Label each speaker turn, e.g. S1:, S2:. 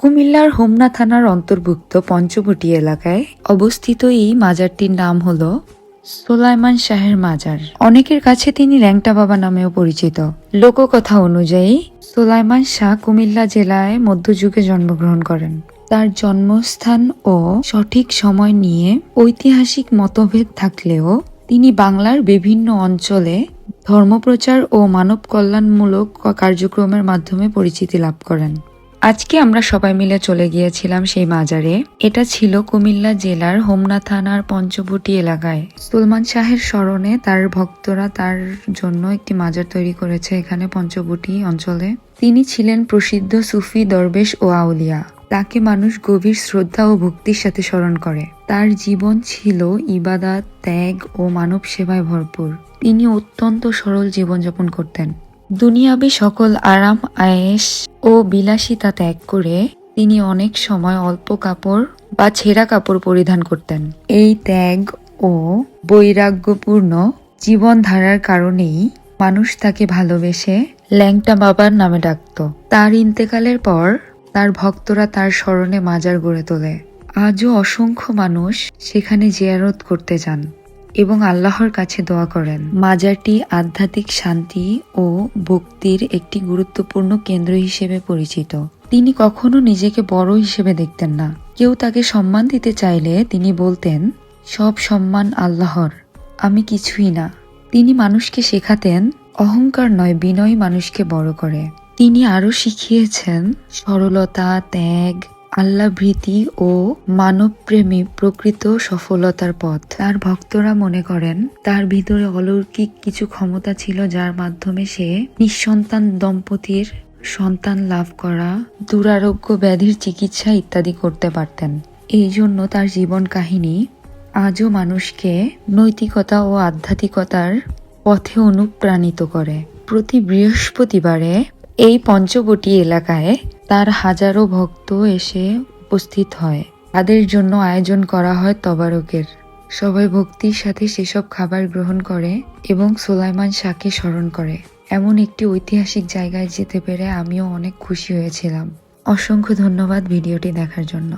S1: কুমিল্লার হোমনা থানার অন্তর্ভুক্ত পঞ্চবটি এলাকায় অবস্থিত এই মাজারটির নাম হলো সোলাইমান শাহের মাজার। অনেকের কাছে তিনি ল্যাংটা বাবা নামেও পরিচিত। লোককথা অনুযায়ী সোলাইমান শাহ কুমিল্লা জেলায় মধ্যযুগে জন্মগ্রহণ করেন। তার জন্মস্থান ও সঠিক সময় নিয়ে ঐতিহাসিক মতভেদ থাকলেও তিনি বাংলার বিভিন্ন অঞ্চলে ধর্মপ্রচার ও মানব কল্যাণমূলক কার্যক্রমের মাধ্যমে পরিচিতি লাভ করেন। আজকে আমরা সবাই মিলে চলে গিয়েছিলাম সেই মাজারে। এটা ছিল কুমিল্লা জেলার হোমনা থানার পঞ্চবটি এলাকায়। সুলমান শাহের স্মরণে তার ভক্তরা তার জন্য একটি মাজার তৈরি করেছে এখানে পঞ্চবটি অঞ্চলে। তিনি ছিলেন প্রসিদ্ধ সুফি দরবেশ ও আউলিয়া। তাকে মানুষ গভীর শ্রদ্ধা ও ভক্তির সাথে স্মরণ করে। তার জীবন ছিল ইবাদত, ত্যাগ ও মানব সেবায় ভরপুর। তিনি অত্যন্ত সরল জীবনযাপন করতেন। দুনিয়াবি সকল আরাম আয়েশ ও বিলাসিতা ত্যাগ করে তিনি অনেক সময় অল্প কাপড় বা ছেঁড়া কাপড় পরিধান করতেন। এই ত্যাগ ও বৈরাগ্যপূর্ণ জীবনধারার কারণেই মানুষ তাকে ভালোবেসে ল্যাংটা বাবার নামে ডাকত। তার ইন্তেকালের পর তার ভক্তরা তার স্মরণে মাজার গড়ে তোলে। আজও অসংখ্য মানুষ সেখানে জিয়ারত করতে যান এবং আল্লাহর কাছে দোয়া করেন। মাজারটি আধ্যাত্মিক শান্তি ও ভক্তির একটি গুরুত্বপূর্ণ কেন্দ্র হিসেবে পরিচিত। তিনি কখনো নিজেকে বড় হিসেবে দেখতেন না। কেউ তাকে সম্মান দিতে চাইলে তিনি বলতেন, সব সম্মান আল্লাহর, আমি কিছুই না। তিনি মানুষকে শেখাতেন, অহংকার নয়, বিনয় মানুষকে বড় করে। তিনি আরো শিখিয়েছেন সরলতা, ত্যাগ, আল্লাহ ভীতি ও মানবপ্রেমী প্রকৃত সফলতার পথ। তার ভক্তরা মনে করেন তার ভিতরে অলৌকিক কিছু ক্ষমতা ছিল, যার মাধ্যমে সে নিঃসন্তান দম্পতির সন্তান লাভ করা, দুরারোগ্য ব্যাধির চিকিৎসা ইত্যাদি করতে পারতেন। এই জন্য তার জীবন কাহিনী আজও মানুষকে নৈতিকতা ও আধ্যাত্মিকতার পথে অনুপ্রাণিত করে। প্রতি বৃহস্পতিবারে এই পঞ্চবটি এলাকায় তার হাজারো ভক্ত এসে উপস্থিত হয়। তাদের জন্য আয়োজন করা হয় তবারকের। সবাই ভক্তির সাথে সেসব খাবার গ্রহণ করে এবং সোলাইমান শাহকে স্মরণ করে। এমন একটি ঐতিহাসিক জায়গায় যেতে পেরে আমিও অনেক খুশি হয়েছিলাম। অসংখ্য ধন্যবাদ ভিডিওটি দেখার জন্য।